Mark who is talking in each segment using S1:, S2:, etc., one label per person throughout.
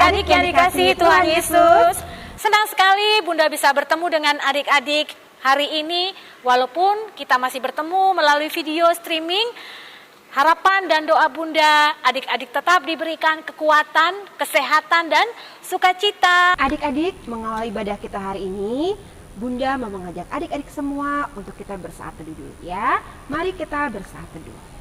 S1: adik-adik yang dikasihi Tuhan Yesus. Senang sekali Bunda bisa bertemu dengan adik-adik hari ini. Walaupun kita masih bertemu melalui video streaming, harapan dan doa Bunda, adik-adik tetap diberikan kekuatan, kesehatan, dan sukacita.
S2: Adik-adik, mengawali ibadah kita hari ini, Bunda mau mengajak adik-adik semua untuk kita bersaat teduh dulu ya. Mari kita bersaat teduh.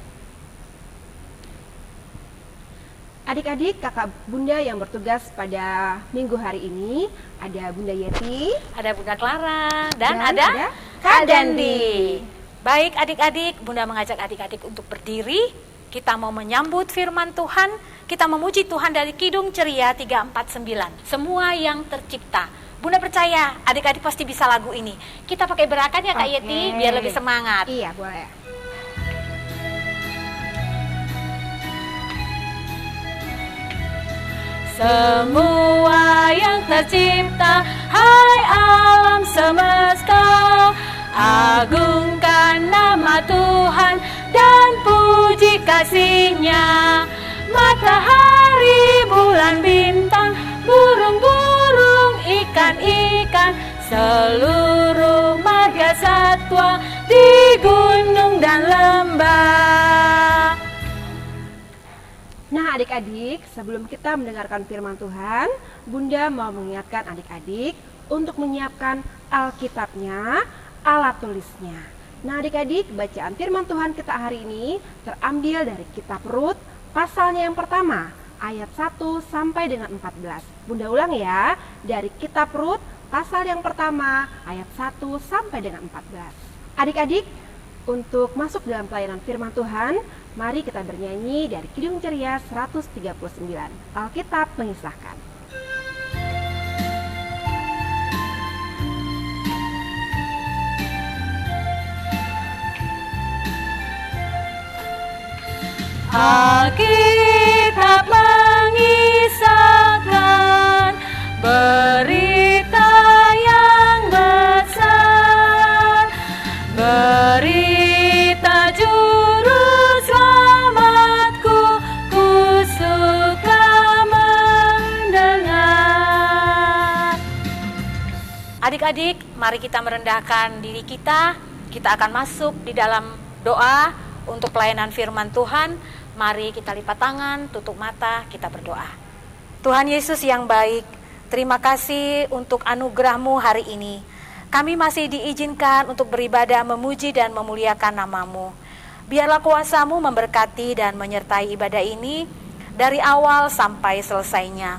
S2: Adik-adik, kakak Bunda yang bertugas pada minggu hari ini, ada Bunda Yeti,
S1: ada Bunda Clara, dan ada Kak Dandi. Baik adik-adik, Bunda mengajak adik-adik untuk berdiri. Kita mau menyambut firman Tuhan, kita memuji Tuhan dari Kidung Ceria 349. Semua yang tercipta. Bunda percaya adik-adik pasti bisa lagu ini. Kita pakai berakan ya Kak Yeti, biar lebih semangat.
S2: Iya, boleh.
S1: Semua yang tercipta, hai alam semesta, agungkan nama Tuhan dan puji kasih-Nya. Matahari, bulan, bintang, burung-burung, ikan-ikan, seluruh marga satwa di gunung dan lembah.
S2: Nah adik-adik, sebelum kita mendengarkan firman Tuhan, Bunda mau mengingatkan adik-adik untuk menyiapkan Alkitabnya, alat tulisnya. Nah adik-adik, bacaan firman Tuhan kita hari ini terambil dari kitab Rut, pasalnya yang pertama, ayat 1 sampai dengan 14. Bunda ulang ya, dari kitab Rut, pasal yang pertama, ayat 1 sampai dengan 14. Adik-adik, untuk masuk dalam pelayanan firman Tuhan, mari kita bernyanyi dari Kidung Ceria 139. Alkitab mengisahkan.
S1: Alkitab mengisahkan berita yang besar, berita juru selamatku, ku suka mendengar. Adik-adik, mari kita merendahkan diri kita. Kita akan masuk di dalam doa untuk pelayanan firman Tuhan. Mari kita lipat tangan, tutup mata, kita berdoa. Tuhan Yesus yang baik, terima kasih untuk anugerah-Mu hari ini. Kami masih diizinkan untuk beribadah, memuji dan memuliakan nama-Mu. Biarlah kuasa-Mu memberkati dan menyertai ibadah ini dari awal sampai selesainya.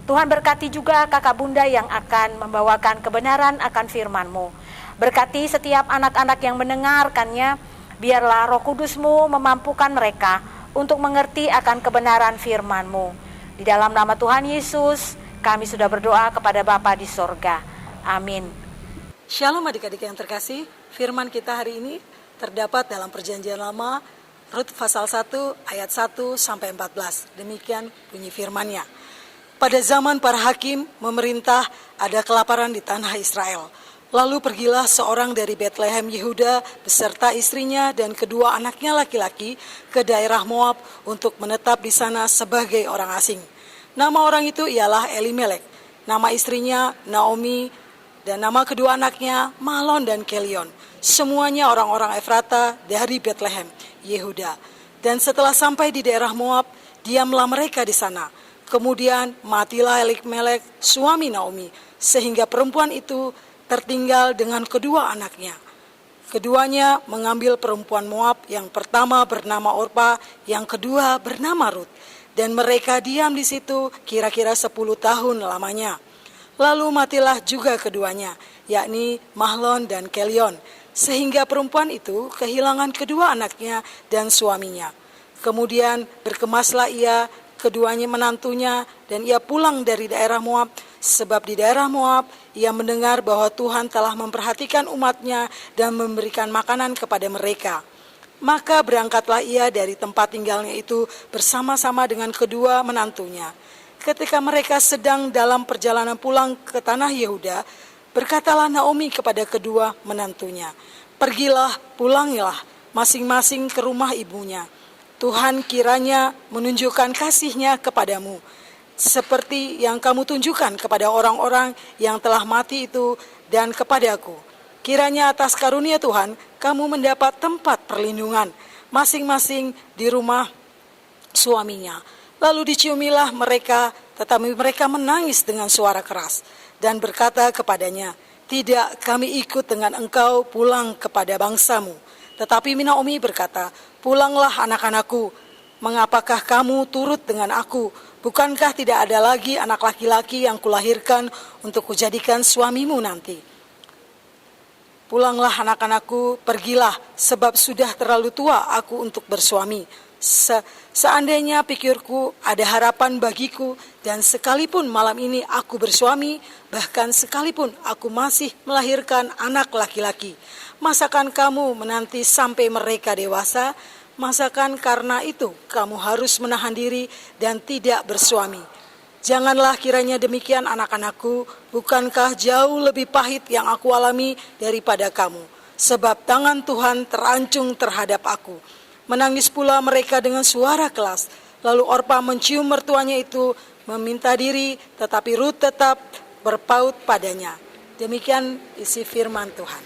S1: Tuhan berkati juga kakak Bunda yang akan membawakan kebenaran akan firman-Mu. Berkati setiap anak-anak yang mendengarkannya, biarlah Roh Kudus-Mu memampukan mereka untuk mengerti akan kebenaran firman-Mu. Di dalam nama Tuhan Yesus, kami sudah berdoa kepada Bapa di sorga. Amin.
S3: Shalom adik-adik yang terkasih, firman kita hari ini terdapat dalam perjanjian lama, Rut pasal 1 ayat 1 sampai 14. Demikian bunyi firman-Nya. Pada zaman para hakim memerintah, ada kelaparan di tanah Israel. Lalu pergilah seorang dari Betlehem Yehuda beserta istrinya dan kedua anaknya laki-laki ke daerah Moab untuk menetap di sana sebagai orang asing. Nama orang itu ialah Elimelek, nama istrinya Naomi, dan nama kedua anaknya Mahlon dan Kelion. Semuanya orang-orang Efrata dari Betlehem, Yehuda. Dan setelah sampai di daerah Moab, diamlah mereka di sana. Kemudian matilah Elimelek, suami Naomi, sehingga perempuan itu tertinggal dengan kedua anaknya. Keduanya mengambil perempuan Moab, yang pertama bernama Orpa, yang kedua bernama Rut. Dan mereka diam di situ kira-kira 10 tahun lamanya. Lalu matilah juga keduanya, yakni Mahlon dan Kelion, sehingga perempuan itu kehilangan kedua anaknya dan suaminya. Kemudian berkemaslah ia, keduanya menantunya, dan ia pulang dari daerah Moab, sebab di daerah Moab ia mendengar bahwa Tuhan telah memperhatikan umatnya dan memberikan makanan kepada mereka. Maka berangkatlah ia dari tempat tinggalnya itu bersama-sama dengan kedua menantunya. Ketika mereka sedang dalam perjalanan pulang ke tanah Yehuda, berkatalah Naomi kepada kedua menantunya, "Pergilah, pulangilah masing-masing ke rumah ibunya. Tuhan kiranya menunjukkan kasih-Nya kepadamu, seperti yang kamu tunjukkan kepada orang-orang yang telah mati itu dan kepadaku. Kiranya atas karunia Tuhan, kamu mendapat tempat perlindungan masing-masing di rumah suaminya. Lalu diciumilah mereka, tetapi mereka menangis dengan suara keras dan berkata kepadanya, tidak, kami ikut dengan engkau pulang kepada bangsamu. Tetapi Naomi berkata, pulanglah anak-anakku, mengapakah kamu turut dengan aku? Bukankah tidak ada lagi anak laki-laki yang kulahirkan untuk kujadikan suamimu nanti? Pulanglah anak-anakku, pergilah, sebab sudah terlalu tua aku untuk bersuami. Seandainya pikirku ada harapan bagiku, dan sekalipun malam ini aku bersuami, bahkan sekalipun aku masih melahirkan anak laki-laki, masakan kamu menanti sampai mereka dewasa? Masakan karena itu kamu harus menahan diri dan tidak bersuami? Janganlah kiranya demikian anak-anakku, bukankah jauh lebih pahit yang aku alami daripada kamu? Sebab tangan Tuhan terancung terhadap aku. Menangis pula mereka dengan suara keras. Lalu Orpa mencium mertuanya itu, meminta diri, tetapi Rut tetap berpaut padanya. Demikian isi firman Tuhan.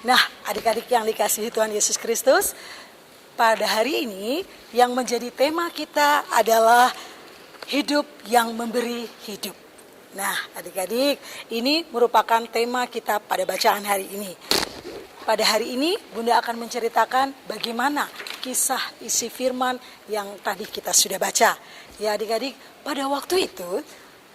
S3: Nah, adik-adik yang dikasihi Tuhan Yesus Kristus, pada hari ini yang menjadi tema kita adalah hidup yang memberi hidup. Nah, adik-adik, ini merupakan tema kita pada bacaan hari ini. Pada hari ini, Bunda akan menceritakan bagaimana kisah isi firman yang tadi kita sudah baca. Ya adik-adik, pada waktu itu,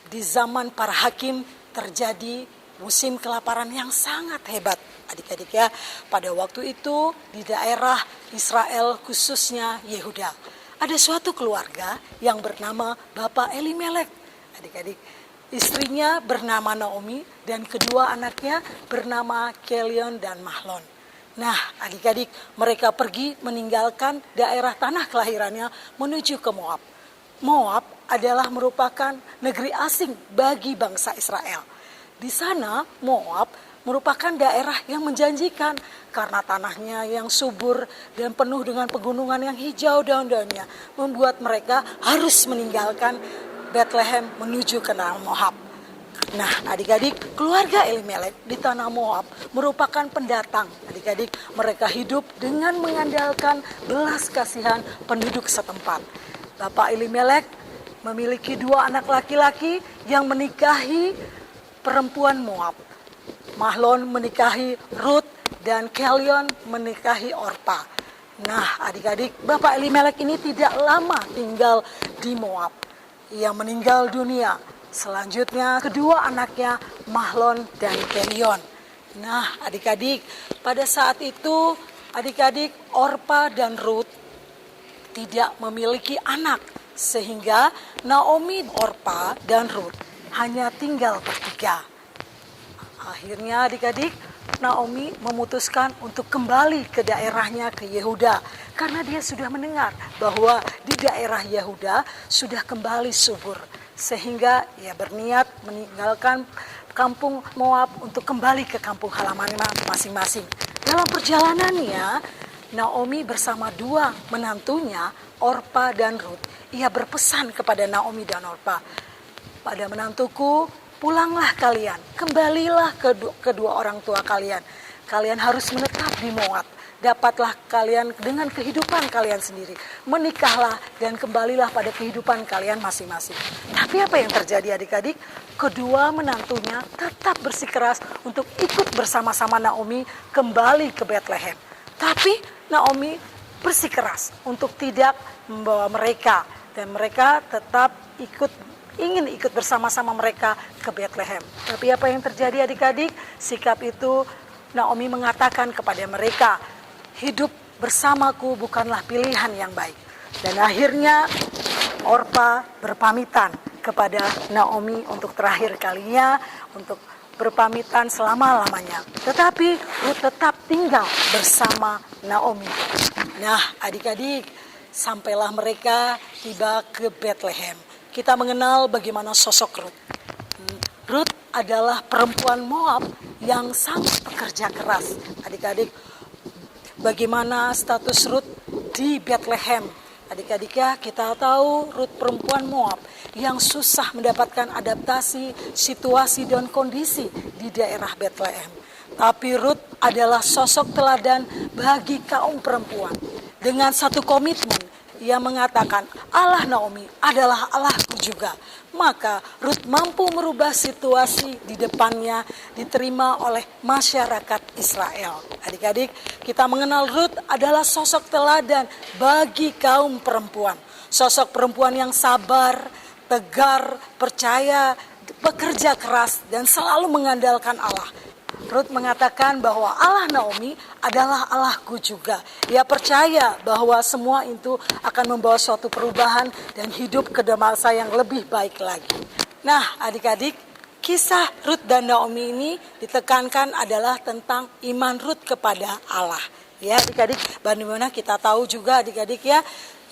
S3: di zaman para hakim terjadi musim kelaparan yang sangat hebat. Adik-adik ya, pada waktu itu di daerah Israel khususnya Yehuda, ada suatu keluarga yang bernama Bapak Elimelek. Adik-adik, istrinya bernama Naomi dan kedua anaknya bernama Kelion dan Mahlon. Nah, adik-adik, mereka pergi meninggalkan daerah tanah kelahirannya menuju ke Moab. Moab adalah merupakan negeri asing bagi bangsa Israel. Di sana Moab merupakan daerah yang menjanjikan karena tanahnya yang subur dan penuh dengan pegunungan yang hijau daun-daunnya, membuat mereka harus meninggalkan Bethlehem menuju ke tanah Moab. Nah, adik-adik, keluarga Elimelek di tanah Moab merupakan pendatang. Adik-adik, mereka hidup dengan mengandalkan belas kasihan penduduk setempat. Bapak Elimelek memiliki dua anak laki-laki yang menikahi perempuan Moab. Mahlon menikahi Rut dan Kelion menikahi Orpa. Nah, adik-adik, Bapak Elimelek ini tidak lama tinggal di Moab. Ia meninggal dunia. Selanjutnya kedua anaknya Mahlon dan Kelion. Nah, adik-adik, pada saat itu adik-adik Orpa dan Rut tidak memiliki anak, sehingga Naomi, Orpa dan Rut hanya tinggal bertiga. Akhirnya adik-adik, Naomi memutuskan untuk kembali ke daerahnya, ke Yehuda. Karena dia sudah mendengar bahwa di daerah Yehuda sudah kembali subur. Sehingga ia berniat meninggalkan kampung Moab untuk kembali ke kampung halamannya masing-masing. Dalam perjalanannya, Naomi bersama dua menantunya, Orpa dan Rut, ia berpesan kepada Naomi dan Orpa, pada menantuku, pulanglah kalian, kembalilah ke kedua orang tua kalian. Kalian harus menetap di Moab. Dapatlah kalian dengan kehidupan kalian sendiri. Menikahlah dan kembalilah pada kehidupan kalian masing-masing. Tapi apa yang terjadi adik-adik? Kedua menantunya tetap bersikeras untuk ikut bersama-sama Naomi kembali ke Bethlehem. Tapi Naomi bersikeras untuk tidak membawa mereka. Dan mereka tetap ingin ikut bersama-sama mereka ke Bethlehem. Tapi apa yang terjadi adik-adik? Sikap itu Naomi mengatakan kepada mereka, hidup bersamaku bukanlah pilihan yang baik. Dan akhirnya Orpa berpamitan kepada Naomi untuk terakhir kalinya, untuk berpamitan selama-lamanya. Tetapi Rut tetap tinggal bersama Naomi. Nah, adik-adik, sampailah mereka tiba ke Bethlehem. Kita mengenal bagaimana sosok Rut. Rut adalah perempuan Moab yang sangat pekerja keras. Adik-adik, bagaimana status Rut di Bethlehem? Adik-adik ya, kita tahu Rut perempuan Moab yang susah mendapatkan adaptasi, situasi dan kondisi di daerah Bethlehem. Tapi Rut adalah sosok teladan bagi kaum perempuan. Dengan satu komitmen, ia mengatakan, Allah Naomi adalah Allahku juga. Maka Rut mampu merubah situasi di depannya, diterima oleh masyarakat Israel. Adik-adik, kita mengenal Rut adalah sosok teladan bagi kaum perempuan. Sosok perempuan yang sabar, tegar, percaya, bekerja keras, dan selalu mengandalkan Allah. Rut mengatakan bahwa Allah Naomi adalah Allahku juga. Ia percaya bahwa semua itu akan membawa suatu perubahan dan hidup ke masa yang lebih baik lagi. Nah, adik-adik, kisah Rut dan Naomi ini ditekankan adalah tentang iman Rut kepada Allah. Ya, adik-adik, bagaimana kita tahu juga adik-adik ya,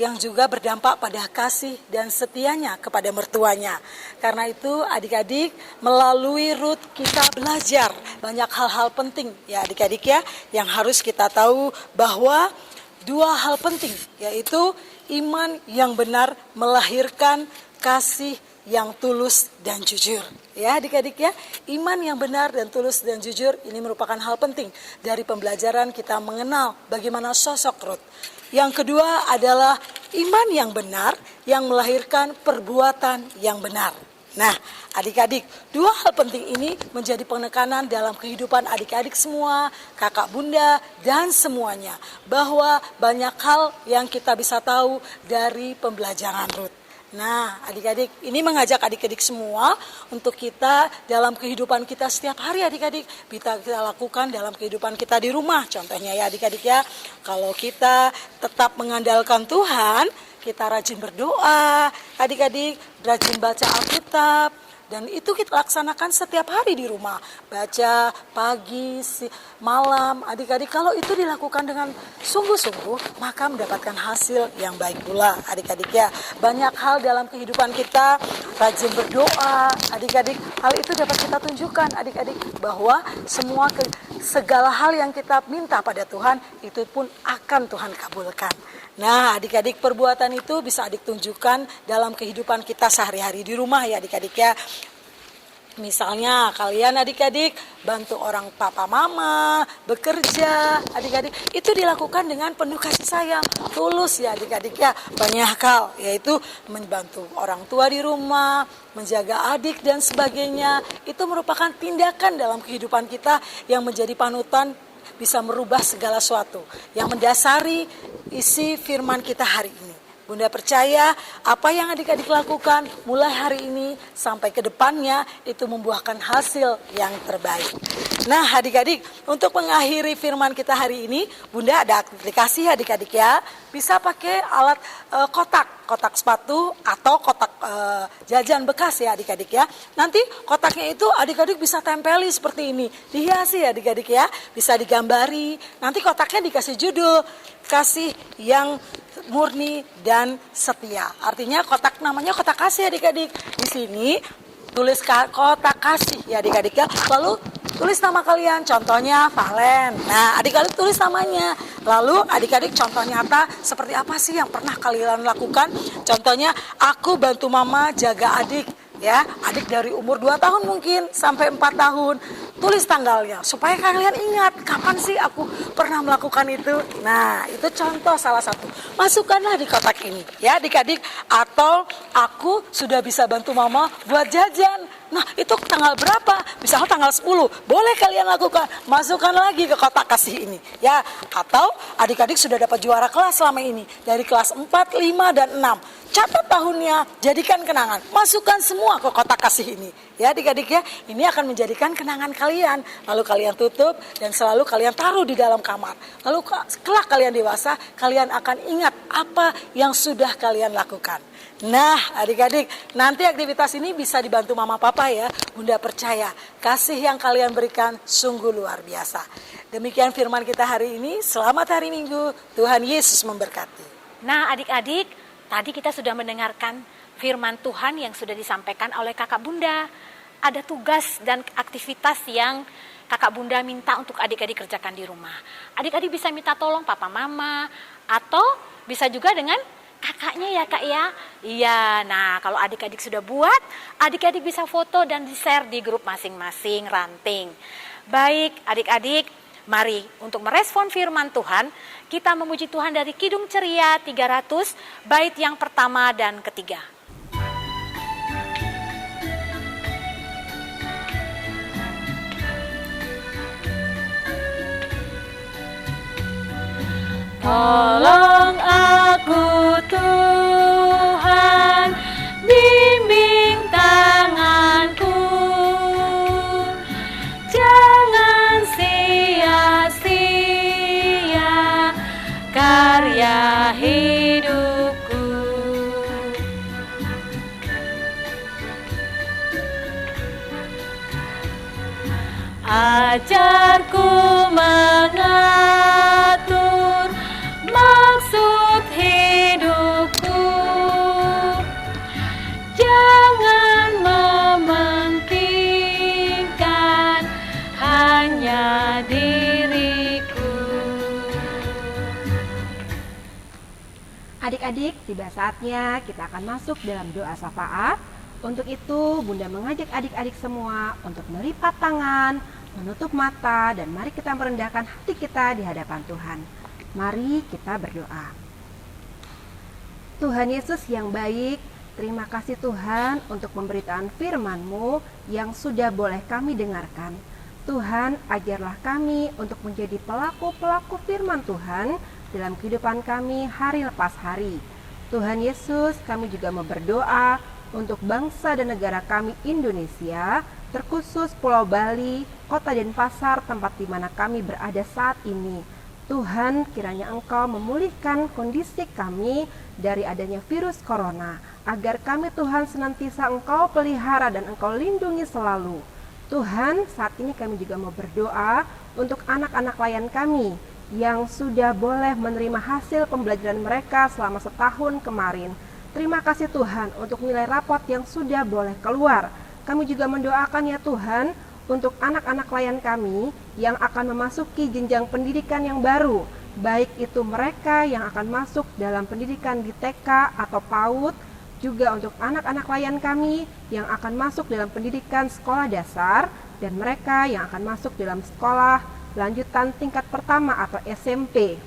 S3: yang juga berdampak pada kasih dan setianya kepada mertuanya. Karena itu adik-adik, melalui Rut kita belajar banyak hal-hal penting ya adik-adik ya, yang harus kita tahu bahwa dua hal penting, yaitu iman yang benar melahirkan kasih yang tulus dan jujur. Ya adik-adik ya, iman yang benar dan tulus dan jujur ini merupakan hal penting dari pembelajaran kita mengenal bagaimana sosok Rut. Yang kedua adalah iman yang benar yang melahirkan perbuatan yang benar. Nah, adik-adik, dua hal penting ini menjadi penekanan dalam kehidupan adik-adik semua, kakak bunda, dan semuanya. Bahwa banyak hal yang kita bisa tahu dari pembelajaran Rut. Nah, adik-adik, ini mengajak adik-adik semua untuk kita dalam kehidupan kita setiap hari adik-adik bisa kita lakukan dalam kehidupan kita di rumah. Contohnya ya adik-adik ya, kalau kita tetap mengandalkan Tuhan, kita rajin berdoa, adik-adik rajin baca Alkitab, dan itu kita laksanakan setiap hari di rumah. Baca pagi, malam, adik-adik kalau itu dilakukan dengan sungguh-sungguh, maka mendapatkan hasil yang baik pula adik-adik ya. Banyak hal dalam kehidupan kita, rajin berdoa, adik-adik, hal itu dapat kita tunjukkan adik-adik bahwa segala hal yang kita minta pada Tuhan, itu pun akan Tuhan kabulkan. Nah adik-adik, perbuatan itu bisa adik tunjukkan dalam kehidupan kita sehari-hari di rumah ya adik-adik ya. Misalnya kalian adik-adik bantu orang papa mama bekerja, adik-adik itu dilakukan dengan penuh kasih sayang, tulus ya adik-adik ya. Banyak hal, yaitu membantu orang tua di rumah, menjaga adik dan sebagainya. Itu merupakan tindakan dalam kehidupan kita yang menjadi panutan, bisa merubah segala sesuatu yang mendasari isi firman kita hari ini. Bunda percaya apa yang adik-adik lakukan mulai hari ini sampai ke depannya itu membuahkan hasil yang terbaik. Nah adik-adik, untuk mengakhiri firman kita hari ini, Bunda ada aplikasi adik-adik ya. Bisa pakai alat kotak sepatu atau kotak jajan bekas ya adik-adik ya. Nanti kotaknya itu adik-adik bisa tempeli seperti ini, dihiasi ya adik-adik ya. Bisa digambari, nanti kotaknya dikasih judul, kasih yang murni dan setia. Artinya kotak namanya kotak kasih adik-adik. Di sini tulis kotak kasih ya adik-adik ya. Lalu tulis nama kalian, contohnya Valen. Nah adik-adik tulis namanya. Lalu adik-adik contoh nyata seperti apa sih yang pernah kalian lakukan. Contohnya aku bantu mama jaga adik. Ya, adik dari umur 2 tahun mungkin sampai 4 tahun. Tulis tanggalnya supaya kalian ingat kapan sih aku pernah melakukan itu. Nah, itu contoh salah satu. Masukkanlah di kotak ini ya adik-adik. Atau aku sudah bisa bantu mama buat jajan. Nah, itu tanggal berapa? Misalnya tanggal 10. Boleh kalian lakukan. Masukkan lagi ke kotak kasih ini ya. Atau adik-adik sudah dapat juara kelas selama ini dari kelas 4, 5 dan 6. Catat tahunnya, jadikan kenangan. Masukkan semua ke kotak kasih ini. Ya adik-adik ya, ini akan menjadikan kenangan kalian. Lalu kalian tutup dan selalu kalian taruh di dalam kamar. Lalu kelak kalian dewasa, kalian akan ingat apa yang sudah kalian lakukan. Nah adik-adik, nanti aktivitas ini bisa dibantu mama papa ya. Bunda percaya, kasih yang kalian berikan sungguh luar biasa. Demikian firman kita hari ini. Selamat hari Minggu, Tuhan Yesus memberkati.
S1: Nah adik-adik, tadi kita sudah mendengarkan firman Tuhan yang sudah disampaikan oleh kakak bunda. Ada tugas dan aktivitas yang kakak bunda minta untuk adik-adik kerjakan di rumah. Adik-adik bisa minta tolong papa mama, atau bisa juga dengan kakaknya ya Kak ya? Iya, nah kalau adik-adik sudah buat, adik-adik bisa foto dan di-share di grup masing-masing ranting. Baik adik-adik, mari untuk merespon firman Tuhan, kita memuji Tuhan dari Kidung Ceria 300, bait yang pertama dan ketiga. Tolong aku Tuhan, bimbing tanganku, jangan sia-sia karya hidupku. Ajarku mengatur maksud hidupku, jangan mementingkan hanya diriku.
S2: Adik-adik, tiba saatnya kita akan masuk dalam doa syafaat. Untuk itu, Bunda mengajak adik-adik semua untuk melipat tangan, menutup mata, dan mari kita merendahkan hati kita di hadapan Tuhan. Mari kita berdoa. Tuhan Yesus yang baik, terima kasih Tuhan untuk pemberitaan firman-Mu yang sudah boleh kami dengarkan. Tuhan, ajarlah kami untuk menjadi pelaku-pelaku firman Tuhan dalam kehidupan kami hari lepas hari. Tuhan Yesus, kami juga mau berdoa untuk bangsa dan negara kami Indonesia, terkhusus Pulau Bali, Kota Denpasar, tempat di mana kami berada saat ini. Tuhan, kiranya Engkau memulihkan kondisi kami dari adanya virus corona, agar kami Tuhan senantiasa Engkau pelihara dan Engkau lindungi selalu. Tuhan, saat ini kami juga mau berdoa untuk anak-anak layan kami yang sudah boleh menerima hasil pembelajaran mereka selama setahun kemarin. Terima kasih Tuhan untuk nilai rapot yang sudah boleh keluar. Kami juga mendoakan ya Tuhan untuk anak-anak klien kami yang akan memasuki jenjang pendidikan yang baru, baik itu mereka yang akan masuk dalam pendidikan di TK atau PAUD, juga untuk anak-anak klien kami yang akan masuk dalam pendidikan sekolah dasar, dan mereka yang akan masuk dalam sekolah lanjutan tingkat pertama atau SMP.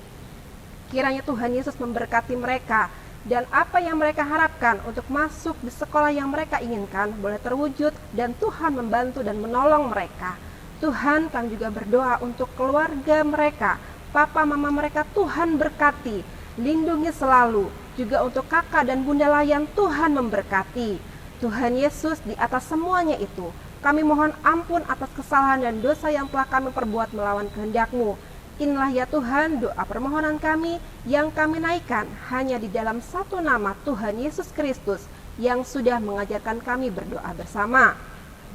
S2: Kiranya Tuhan Yesus memberkati mereka, dan apa yang mereka harapkan untuk masuk di sekolah yang mereka inginkan boleh terwujud, dan Tuhan membantu dan menolong mereka. Tuhan, kami juga berdoa untuk keluarga mereka, papa mama mereka, Tuhan berkati, lindungi selalu. Juga untuk kakak dan bunda layan, Tuhan memberkati. Tuhan Yesus, di atas semuanya itu, kami mohon ampun atas kesalahan dan dosa yang telah kami perbuat melawan kehendak-Mu. Inilah ya Tuhan doa permohonan kami yang kami naikkan hanya di dalam satu nama Tuhan Yesus Kristus yang sudah mengajarkan kami berdoa bersama.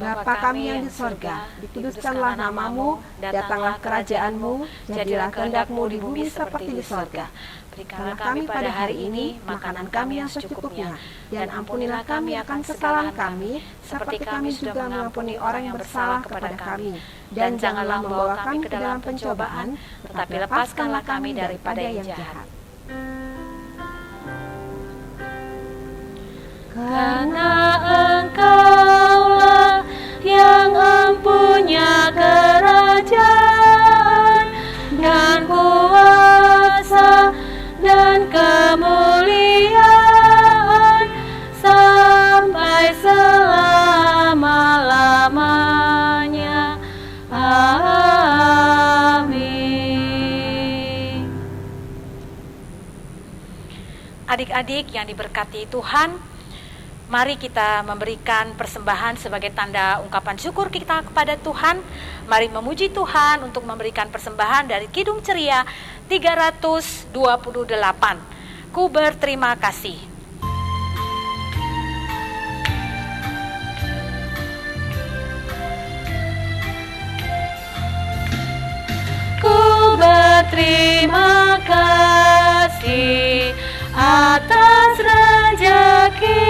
S2: Bapa kami yang di sorga, dikuduskanlah namamu, datanglah kerajaan-Mu, jadilah kehendak-Mu di bumi seperti di sorga. Berikanlah kami pada hari ini makanan kami yang secukupnya, dan ampunilah kami akan kesalahan kami, seperti kami juga mengampuni orang yang bersalah kepada kami. Dan janganlah membawa kami ke dalam pencobaan, tetapi lepaskanlah kami daripada yang jahat.
S1: Karena Engkaulah yang empunya kerajaan dan kuasa dan kemuliaan sampai selama-lamanya. Amin. Adik-adik yang diberkati Tuhan, mari kita memberikan persembahan sebagai tanda ungkapan syukur kita kepada Tuhan. Mari memuji Tuhan untuk memberikan persembahan dari Kidung Ceria 328. Ku berterima kasih. Ku berterima kasih atas rezeki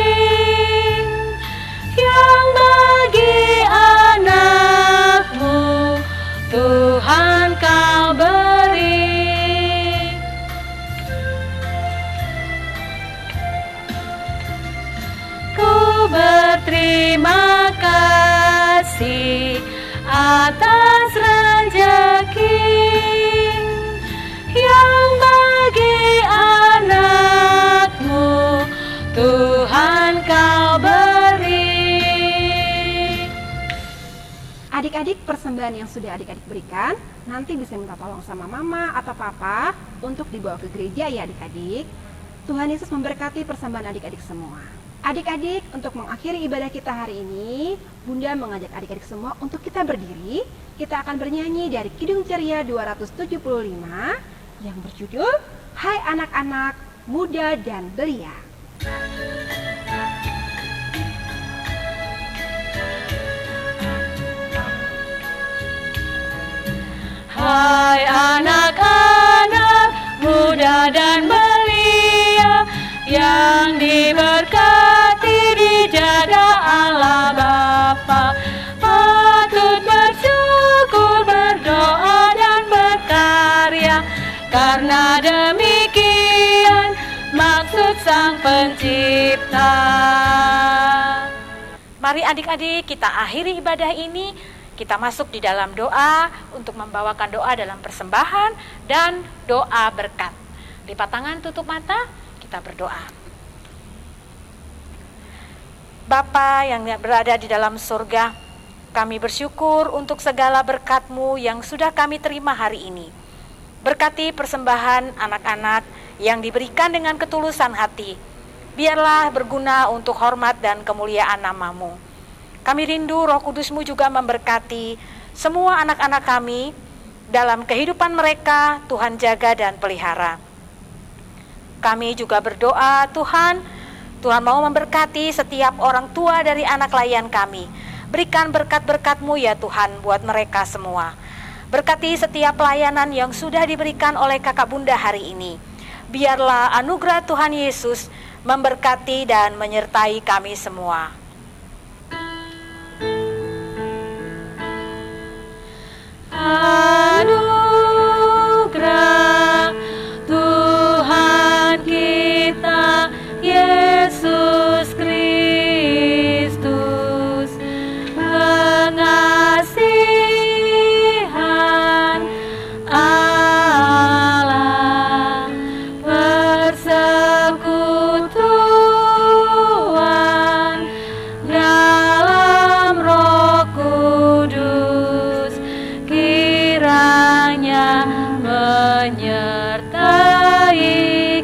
S1: yang bagi anak-Mu Tuhan Kau beri. berterima kasih atas rezeki yang bagi anakmu Tuhan kau beri.
S2: Adik-adik, persembahan yang sudah adik-adik berikan nanti bisa minta tolong sama mama atau papa untuk dibawa ke gereja ya adik-adik. Tuhan Yesus memberkati persembahan adik-adik semua. Adik-adik, untuk mengakhiri ibadah kita hari ini, Bunda mengajak adik-adik semua untuk kita berdiri. Kita akan bernyanyi dari Kidung Ceria 275 yang berjudul Hai Anak-anak Muda dan Belia.
S1: Hai anak-anak muda dan belia yang diberkati dijaga Allah Bapa, patut bersyukur, berdoa dan berkarya, karena demikian maksud Sang Pencipta. Mari adik-adik kita akhiri ibadah ini. Kita masuk di dalam doa untuk membawakan doa dalam persembahan dan doa berkat. Lipat tangan, tutup mata, kita berdoa. Bapa yang berada di dalam surga, kami bersyukur untuk segala berkat-Mu yang sudah kami terima hari ini. Berkati persembahan anak-anak yang diberikan dengan ketulusan hati. Biarlah berguna untuk hormat dan kemuliaan nama-Mu. Kami rindu Roh Kudus-Mu juga memberkati semua anak-anak kami dalam kehidupan mereka, Tuhan jaga dan pelihara. Kami juga berdoa, Tuhan mau memberkati setiap orang tua dari anak layan kami. Berikan berkat-berkat-Mu ya Tuhan buat mereka semua. Berkati setiap pelayanan yang sudah diberikan oleh kakak bunda hari ini. Biarlah anugerah Tuhan Yesus memberkati dan menyertai kami semua. Anugerah Tuhan kita Yesus Kristus, pengasihan Allah, persekutuan dalam Roh Kudus kiranya menyertai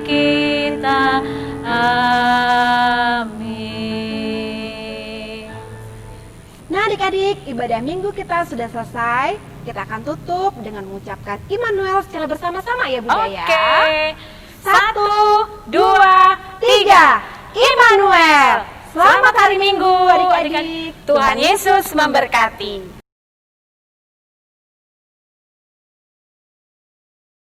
S1: kita. Amin.
S2: Nah adik-adik, ibadah minggu kita sudah selesai. Kita akan tutup dengan mengucapkan Immanuel secara bersama-sama ya Bunda ya.
S1: Oke.
S2: 1, 2, 3, Immanuel. Selamat hari Minggu adik-adik.
S1: Tuhan Yesus memberkati.